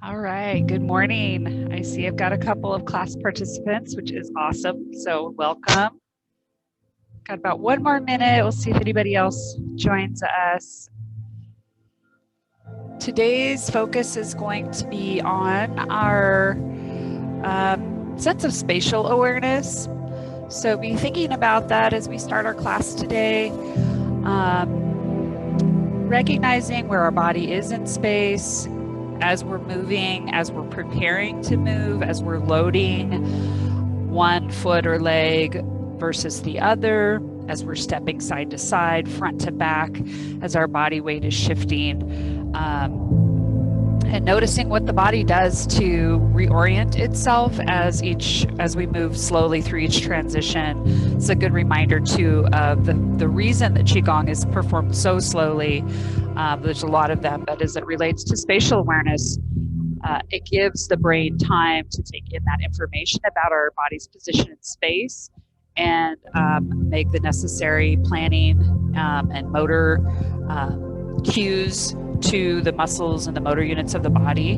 All right, good morning. I see I've got a couple of class participants, which is awesome. So welcome. Got about one more minute. We'll see if anybody else joins us. Today's focus is going to be on our sense of spatial awareness. So be thinking about that as we start our class today. Recognizing where our body is in space, as we're moving, as we're preparing to move, as we're loading one foot or leg versus the other, as we're stepping side to side, front to back, as our body weight is shifting, and noticing what the body does to reorient itself as we move slowly through each transition. It's a good reminder too of the reason that QiGong is performed so slowly. There's a lot of them, but as it relates to spatial awareness, it gives the brain time to take in that information about our body's position in space and make the necessary planning and motor cues to the muscles and the motor units of the body.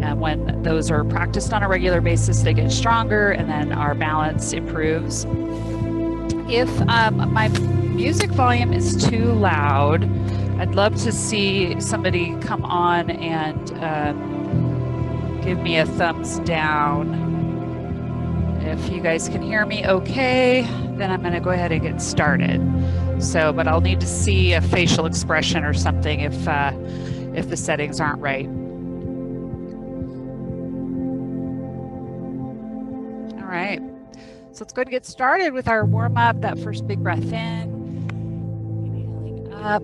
And when those are practiced on a regular basis, they get stronger and then our balance improves. If my music volume is too loud, I'd love to see somebody come on and give me a thumbs down. If you guys can hear me okay, then I'm going to go ahead and get started. So, but I'll need to see a facial expression or something if the settings aren't right. All right, so let's go ahead and get started with our warm up. That first big breath in, inhaling up,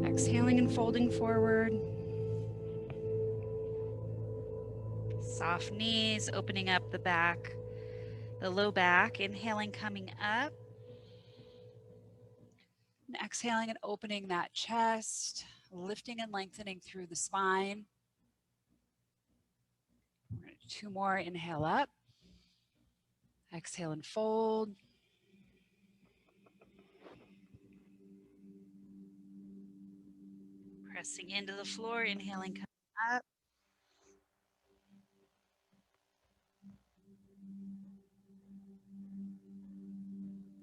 exhaling and folding forward. Soft knees, opening up the back, the low back, inhaling, coming up. And exhaling and opening that chest, lifting and lengthening through the spine. We're going to do 2 more, inhale up. Exhale and fold. Pressing into the floor, inhaling, coming up.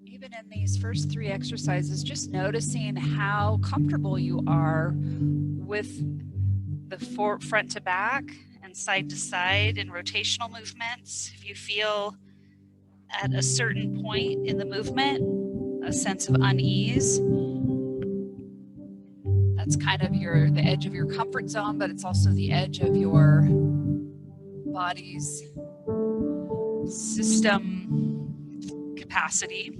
Even in these first 3 exercises, just noticing how comfortable you are with the front to back and side to side and rotational movements. If you feel at a certain point in the movement a sense of unease, that's kind of the edge of your comfort zone, but it's also the edge of your body's system capacity.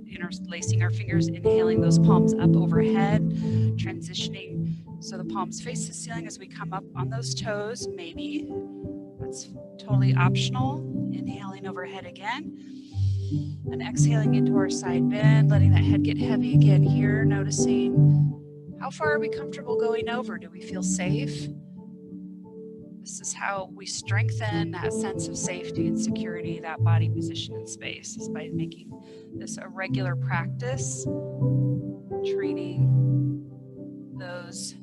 Interlacing our fingers, inhaling those palms up overhead, transitioning so the palms face the ceiling as we come up on those toes. Maybe that's totally optional. Inhaling overhead again and exhaling into our side bend, letting that head get heavy again here, noticing how far are we comfortable going over? Do we feel safe? This is how we strengthen that sense of safety and security, that body position in space, is by making this a regular practice, training those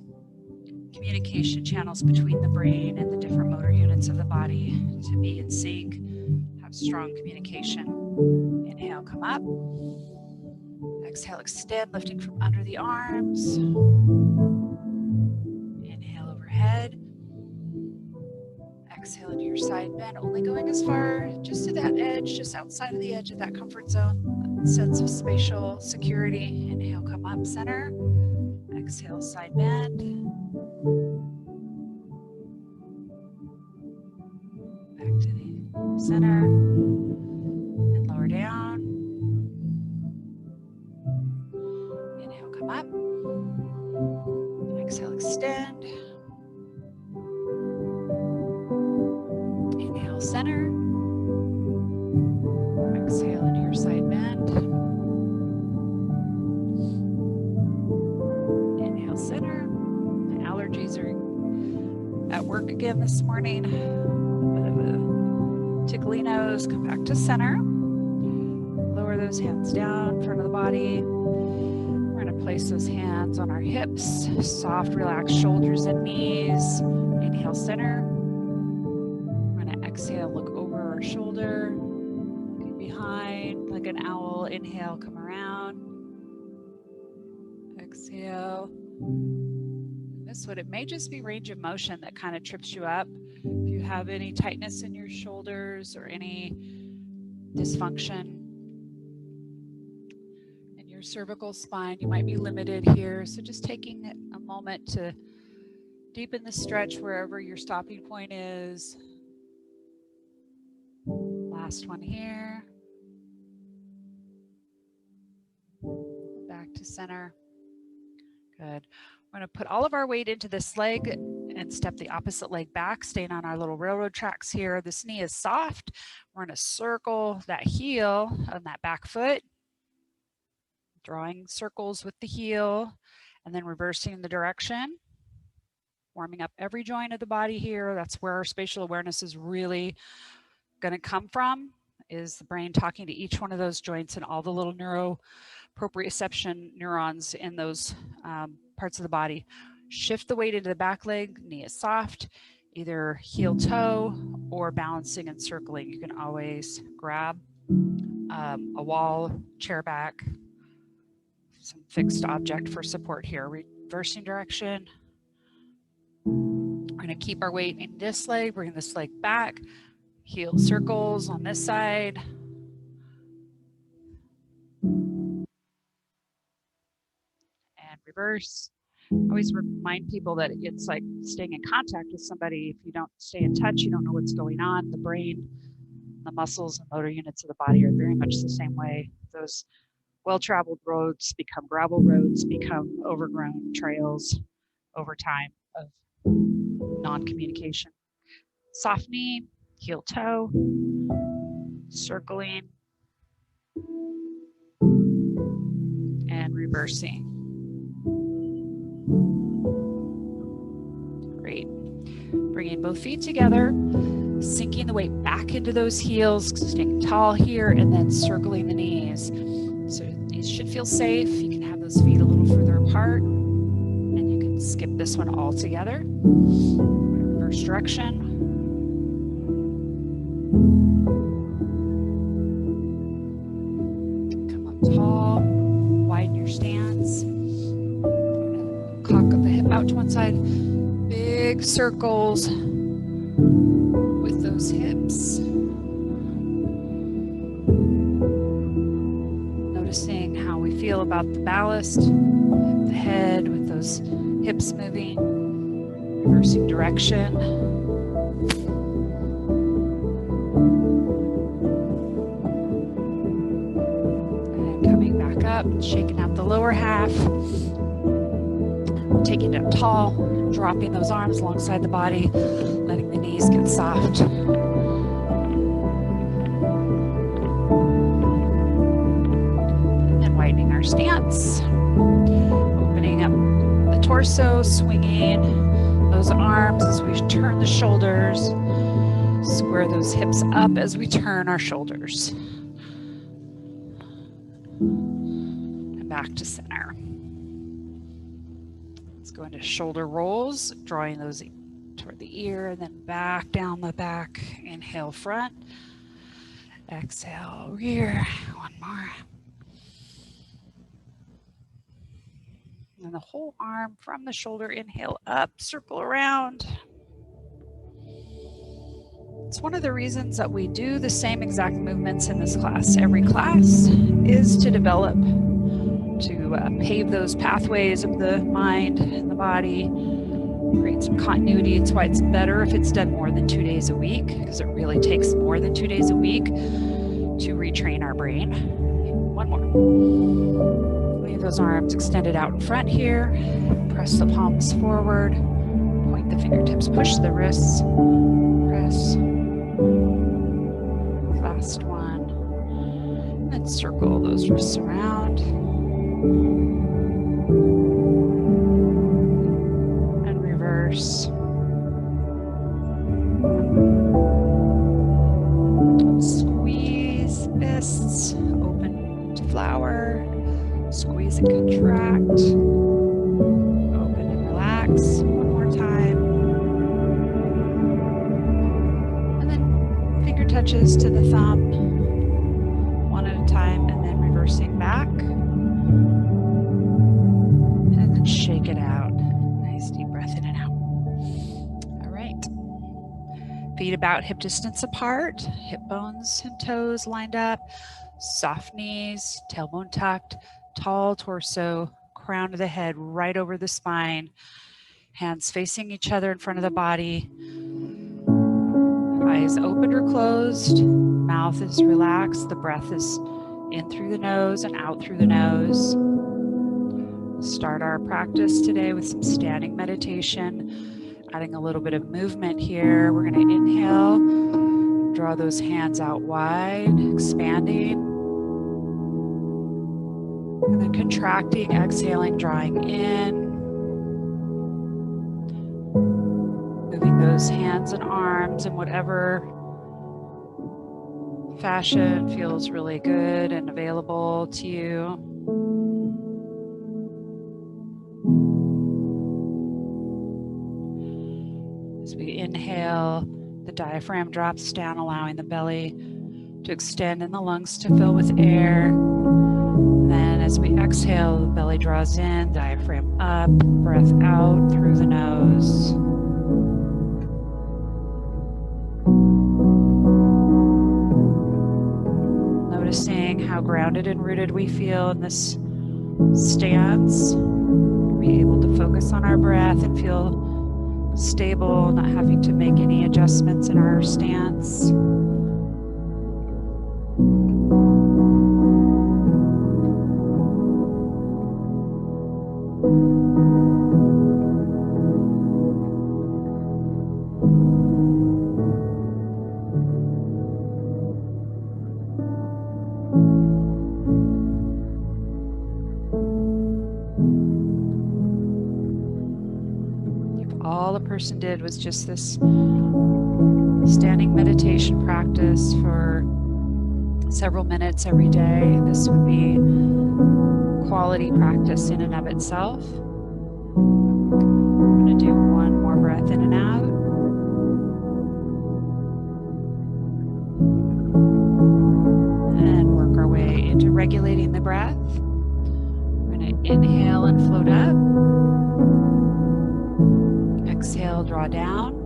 communication channels between the brain and the different motor units of the body to be in sync, have strong communication. Inhale, come up. Exhale, extend, lifting from under the arms. Inhale overhead. Exhale into your side bend, only going as far just to that edge, just outside of the edge of that comfort zone, that sense of spatial security. Inhale, come up, center. Exhale, side bend. Back to the center and lower down. Inhale, come up. Exhale, extend. Inhale, center. Exhale into your side bend. Inhale, center. My allergies are at work again this morning. A bit of a tickly nose. Come back to center. Lower those hands down, front of the body. We're going to place those hands on our hips. Soft, relaxed shoulders and knees. Inhale, center. Exhale, look over our shoulder, looking behind like an owl. Inhale, come around. Exhale. This one, it may just be range of motion that kind of trips you up. If you have any tightness in your shoulders or any dysfunction in your cervical spine, you might be limited here. So just taking a moment to deepen the stretch wherever your stopping point is. Last one here. Back to center. Good. We're going to put all of our weight into this leg and step the opposite leg back, staying on our little railroad tracks here. This knee is soft. We're going to circle that heel on that back foot, drawing circles with the heel, and then reversing the direction. Warming up every joint of the body here. That's where our spatial awareness is really going to come from, is the brain talking to each one of those joints and all the little proprioception neurons in those parts of the body. Shift the weight into the back leg, knee is soft, either heel toe or balancing and circling. You can always grab a wall, chair back, some fixed object for support here. Reversing direction. We're going to keep our weight in this leg, bring this leg back, heel circles on this side. And reverse. Always remind people that it's like staying in contact with somebody. If you don't stay in touch, you don't know what's going on. The brain, the muscles, and motor units of the body are very much the same way. Those well-traveled roads become gravel roads, become overgrown trails over time of non-communication. Soft knee, heel toe, circling, and reversing. Great. Bringing both feet together, sinking the weight back into those heels, staying tall here, and then circling the knees. So the knees should feel safe. You can have those feet a little further apart, and you can skip this one altogether. Reverse direction. Come up tall, widen your stance. Cock of the hip out to one side. Big circles with those hips. Noticing how we feel about the ballast, the head with those hips moving, reversing direction. And coming back up, shaking out the lower half. Taking it up tall, dropping those arms alongside the body, letting the knees get soft. And then widening our stance, opening up the torso, swinging those arms as we turn the shoulders, square those hips up as we turn our shoulders. And back to center. Go into shoulder rolls, drawing those toward the ear, and then back down the back. Inhale, front. Exhale, rear. One more. And the whole arm from the shoulder. Inhale up, circle around. It's one of the reasons that we do the same exact movements in this class. Every class is to develop, to pave those pathways of the mind and the body, create some continuity. It's why it's better if it's done more than 2 days a week, because it really takes more than 2 days a week to retrain our brain. One more. Leave those arms extended out in front here. Press the palms forward. Point the fingertips, push the wrists. Press. Last one. And circle those wrists around. And reverse. Squeeze fists, open to flower. Squeeze and contract. Open and relax. One more time. And then touches to the thumb, one at a time, and then reversing back. And then shake it out. Nice deep breath in and out. All right. Feet about hip distance apart, hip bones and toes lined up, soft knees, tailbone tucked, tall torso, crown of the head right over the spine, hands facing each other in front of the body, eyes opened or closed, mouth is relaxed, the breath is in through the nose and out through the nose. Start our practice today with some standing meditation. Adding a little bit of movement here. We're going to inhale, draw those hands out wide, expanding. And then contracting, exhaling, drawing in. Moving those hands and arms in whatever fashion feels really good and available to you. As we inhale, the diaphragm drops down, allowing the belly to extend and the lungs to fill with air. And then as we exhale, the belly draws in, diaphragm up, breath out through the nose. Noticing how grounded and rooted we feel in this stance. Be able to focus on our breath and feel stable, not having to make any adjustments in our stance. All a person did was just this standing meditation practice for several minutes every day. This would be quality practice in and of itself. I'm going to do one more breath in and out. And work our way into regulating the breath. We're going to inhale and float up. Exhale, draw down.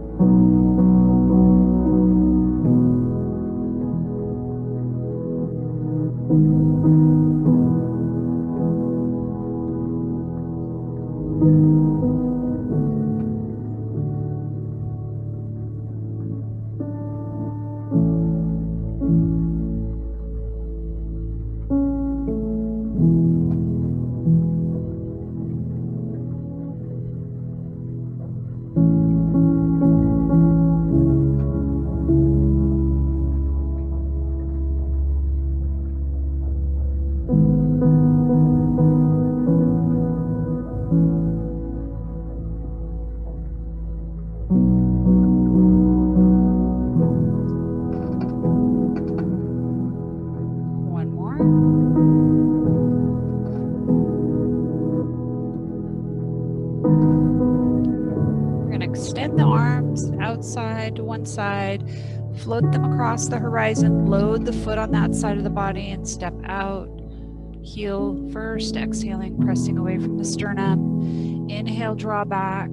Extend the arms outside to one side, float them across the horizon, load the foot on that side of the body and step out. Heel first, exhaling, pressing away from the sternum. Inhale, draw back.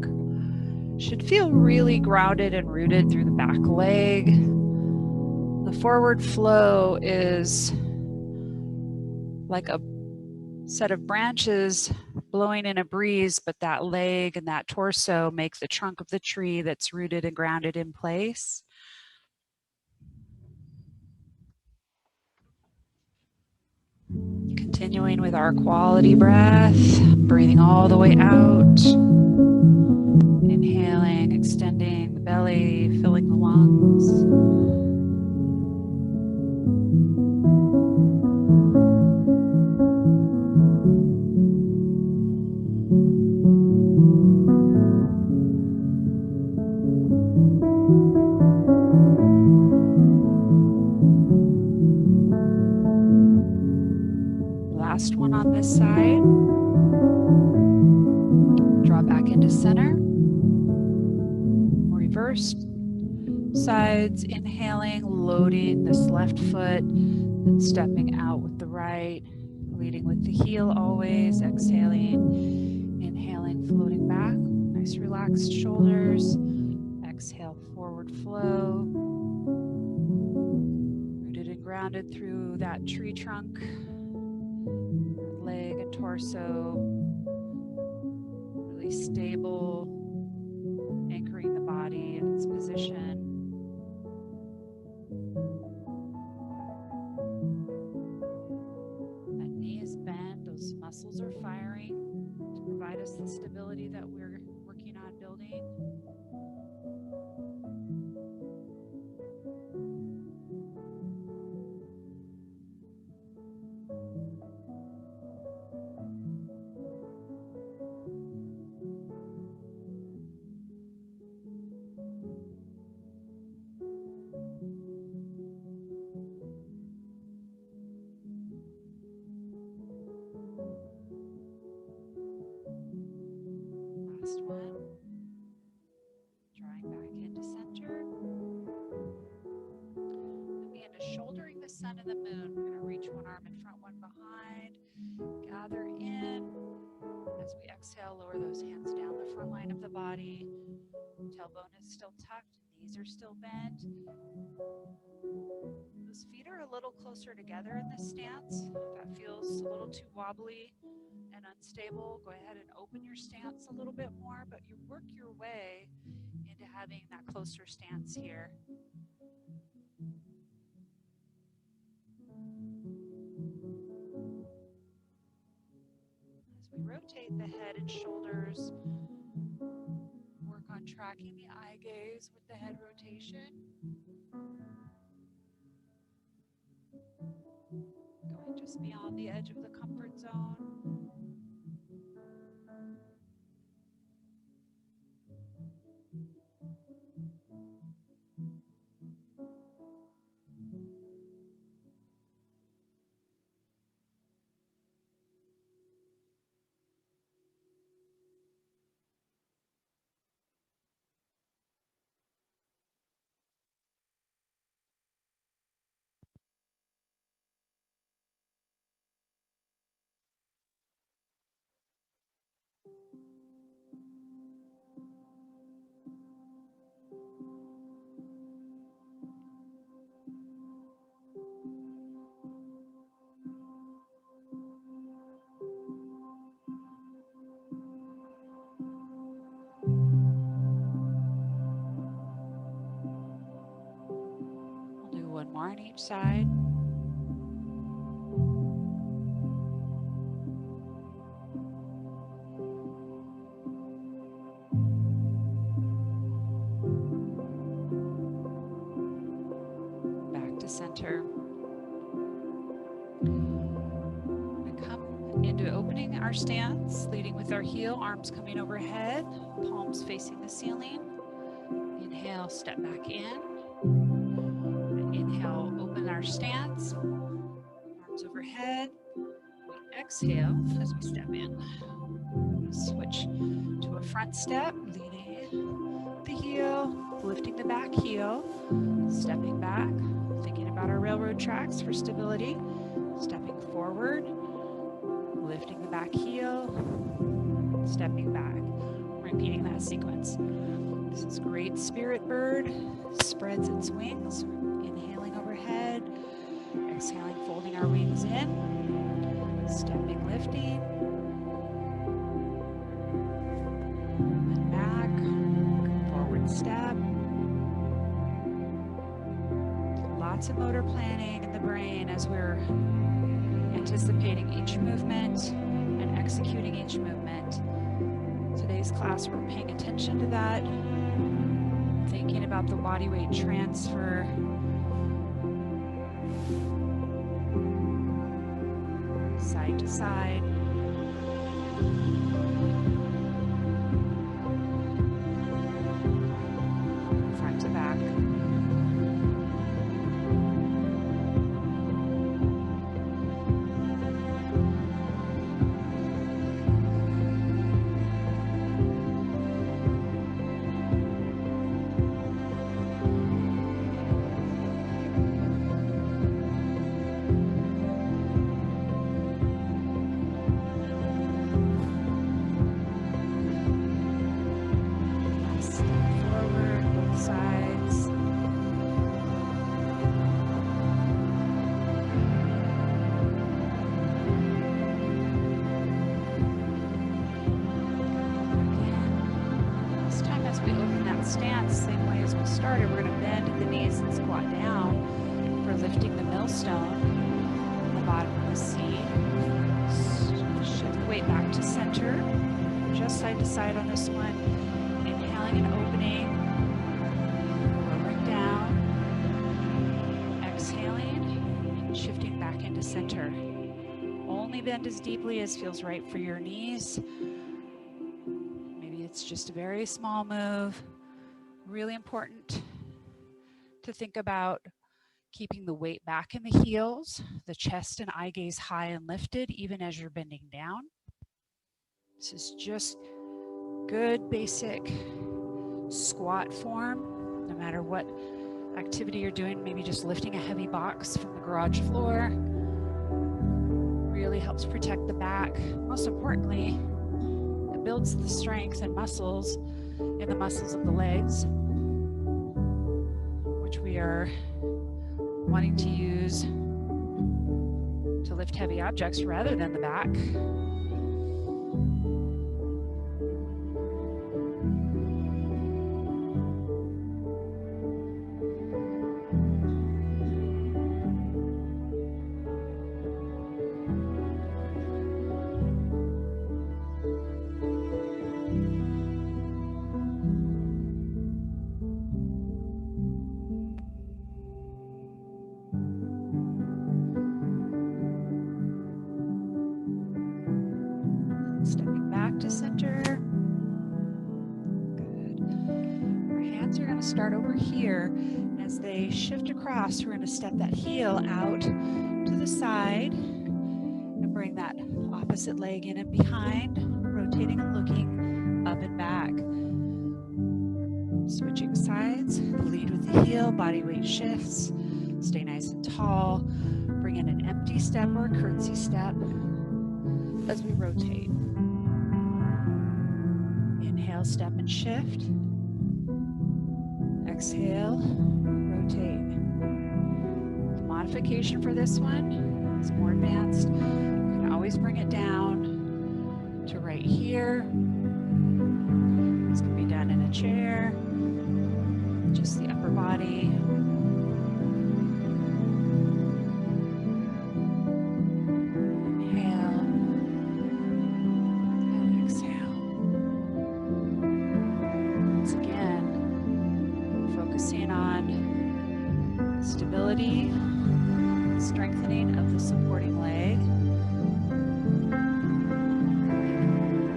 Should feel really grounded and rooted through the back leg. The forward flow is like a set of branches blowing in a breeze, but that leg and that torso make the trunk of the tree that's rooted and grounded in place. Continuing with our quality breath, breathing all the way out. Inhaling, extending the belly, filling the lungs. Last one on this side. Draw back into center. Reverse. sides, inhaling, loading this left foot, then stepping out with the right, leading with the heel always, exhaling, inhaling, floating back, nice relaxed shoulders, exhale, forward flow, rooted and grounded through that tree trunk, leg and torso, really stable, anchoring the body in its position. That knee is bent, those muscles are firing to provide us the stability that we're working on building. Last one. Drawing back into center. Moving into shouldering the sun and the moon. We're going to reach one arm in front, one behind. Gather in. As we exhale, lower those hands down the front line of the body. Tailbone is still tucked. Knees are still bent. Those feet are a little closer together in this stance. If that feels a little too wobbly and unstable, go ahead and open your stance a little bit more, but you work your way into having that closer stance here. As we rotate the head and shoulders, work on tracking the eye gaze with the head rotation. Going just beyond the edge of the comfort zone. We'll do one more on each side. Back to center. We're going to come into opening our stance, leading with our heel, arms coming overhead, palms facing the ceiling. Inhale, step back in. Inhale, open our stance, arms overhead. We exhale as we step in. Switch to a front step, leading the heel, lifting the back heel, stepping back, thinking about our railroad tracks for stability, stepping forward, lifting the back heel, stepping back, repeating that sequence. This is great spirit bird, spreads its wings, inhaling overhead, exhaling, folding our wings in, stepping, lifting, and back, forward step. Lots of motor planning in the brain as we're anticipating each movement and executing each movement. Today's class, we're paying attention to that, thinking about the body weight transfer, side to side. Front to back. started, we're going to bend the knees and squat down for lifting the millstone on the bottom of the seat. Shift the weight back to center, just side to side on this one. Inhaling and opening, lowering down, exhaling, and shifting back into center. Only bend as deeply as feels right for your knees. Maybe it's just a very small move. Really important to think about keeping the weight back in the heels, the chest and eye gaze high and lifted, even as you're bending down. This is just good basic squat form, no matter what activity you're doing. Maybe just lifting a heavy box from the garage floor really helps protect the back. Most importantly, it builds the strength and muscles in the muscles of the legs, which we are wanting to use to lift heavy objects rather than the back. Stepping back to center. Good. Our hands are going to start over here. As they shift across, we're going to step that heel out to the side and bring that opposite leg in and behind, rotating and looking up and back. Switching sides, lead with the heel, body weight shifts. Stay nice and tall. Bring in an empty step or a curtsy step as we rotate. Inhale, step and shift. Exhale, rotate. The modification for this one is more advanced. You can always bring it down to right here. This can be done in a chair, just the upper body. Strengthening of the supporting leg.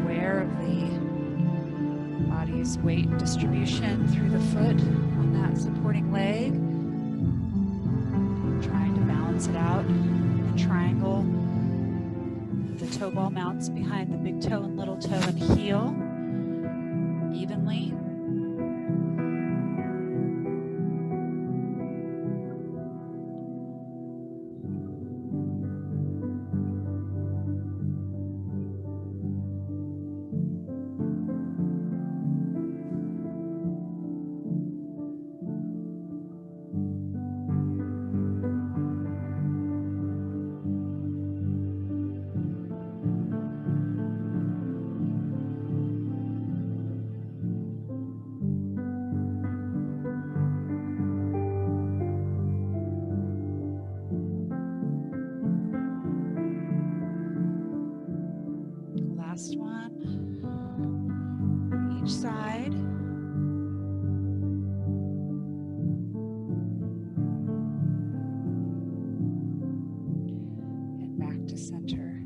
Aware of the body's weight distribution through the foot on that supporting leg. Trying to balance it out. The triangle. The toe ball mounts behind the big toe and little toe and heel evenly. Last one, each side. And back to center.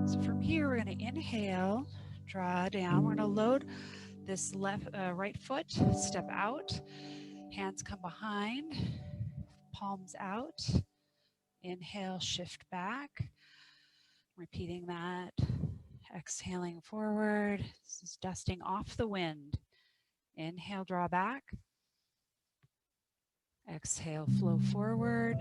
So from here, we're going to inhale, draw down. We're going to load this right foot, step out, hands come behind, palms out. Inhale, shift back. Repeating that. Exhaling forward. This is dusting off the wind. Inhale, draw back. Exhale, flow forward.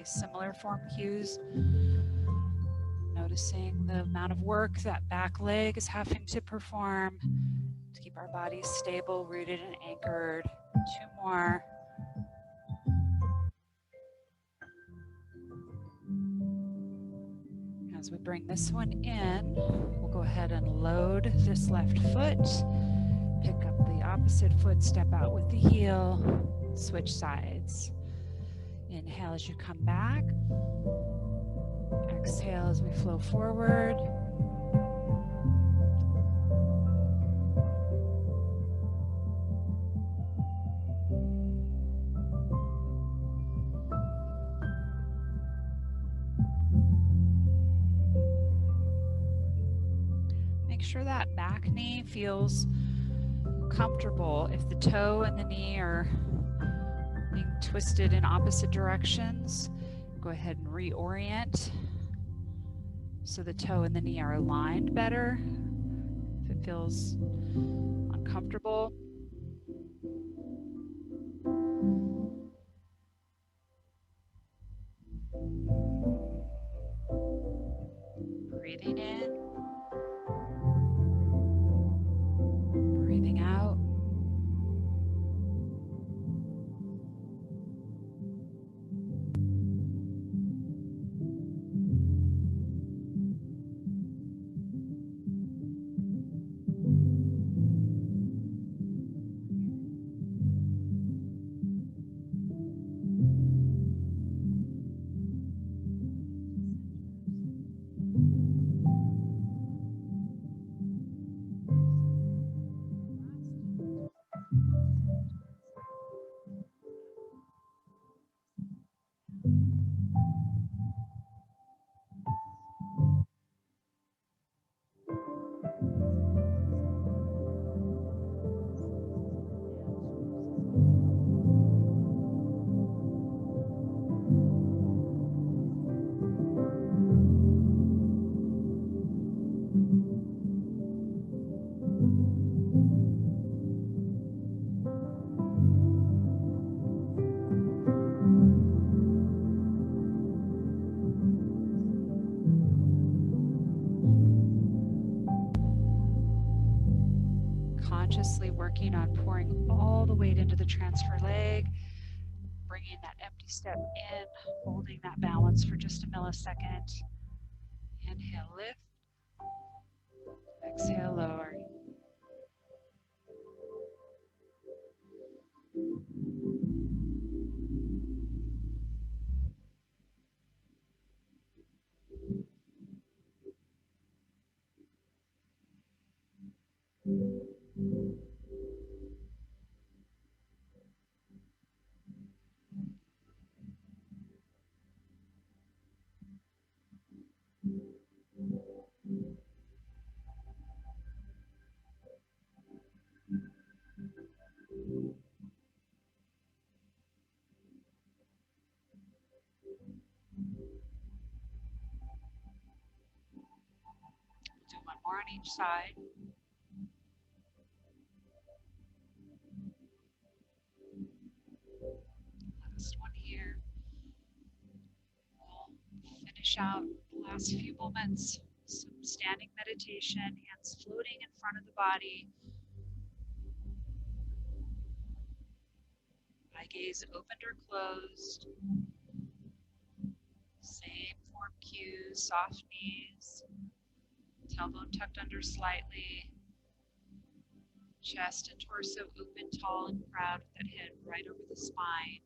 similar form cues. Noticing the amount of work that back leg is having to perform to keep our bodies stable, rooted, and anchored. 2 more. As we bring this one in, we'll go ahead and load this left foot. Pick up the opposite foot, step out with the heel, switch sides. Inhale as you come back. Exhale as we flow forward. Make sure that back knee feels comfortable. If the toe and the knee are being twisted in opposite directions, go ahead and reorient so the toe and the knee are aligned better. If it feels uncomfortable, breathing in, breathing out. Consciously working on pouring all the weight into the transfer leg, bringing that empty step in, holding that balance for just a millisecond. Inhale, lift. Exhale, lower. Do one more on each side. Last one here. We'll finish out the last few moments. Some standing meditation, hands floating in front of the body. Eye gaze opened or closed. Same form cues, soft knees, tailbone tucked under slightly, chest and torso open, tall and proud with that head right over the spine.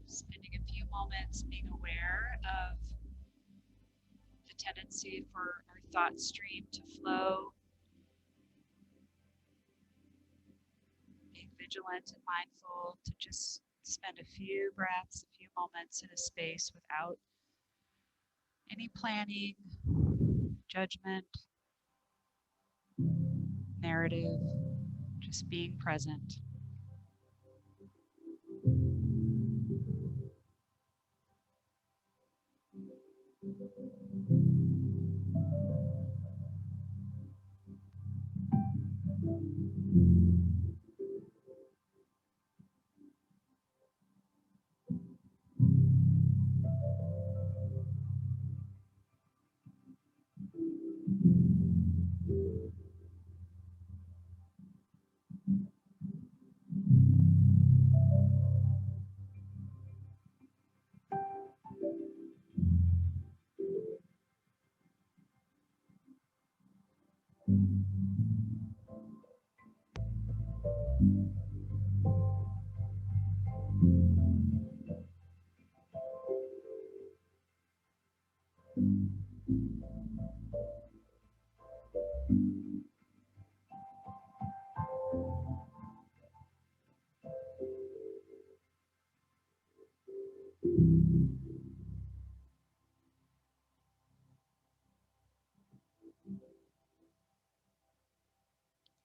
Spending a few moments being aware of the tendency for our thought stream to flow, being vigilant and mindful to just spend a few breaths, a few moments in a space without any planning, judgment, narrative, just being present.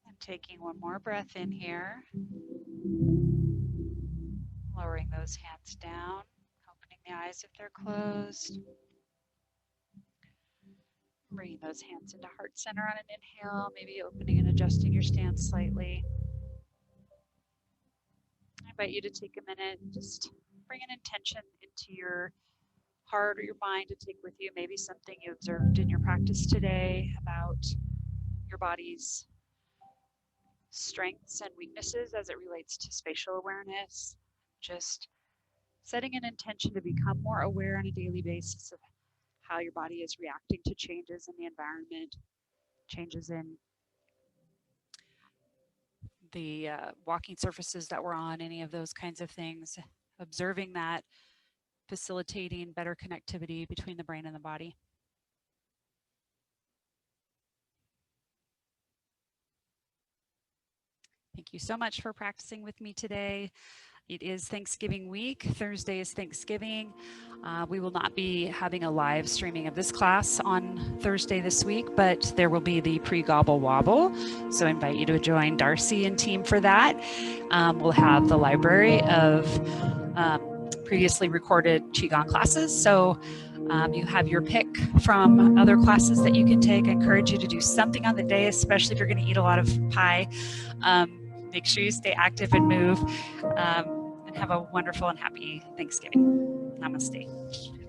And taking one more breath in here, lowering those hands down, opening the eyes if they're closed. Bringing those hands into heart center on an inhale, maybe opening and adjusting your stance slightly. I invite you to take a minute and just bring an intention into your heart or your mind to take with you, maybe something you observed in your practice today about your body's strengths and weaknesses as it relates to spatial awareness. Just setting an intention to become more aware on a daily basis of how your body is reacting to changes in the environment, changes in the walking surfaces that we're on, any of those kinds of things. Observing that, facilitating better connectivity between the brain and the body. Thank you so much for practicing with me today. It is Thanksgiving week. Thursday is Thanksgiving. We will not be having a live streaming of this class on Thursday this week, but there will be the pre-gobble wobble. So I invite you to join Darcy and team for that. We'll have the library of previously recorded QiGong classes. So you have your pick from other classes that you can take. I encourage you to do something on the day, especially if you're going to eat a lot of pie. Make sure you stay active and move, and have a wonderful and happy Thanksgiving. Namaste.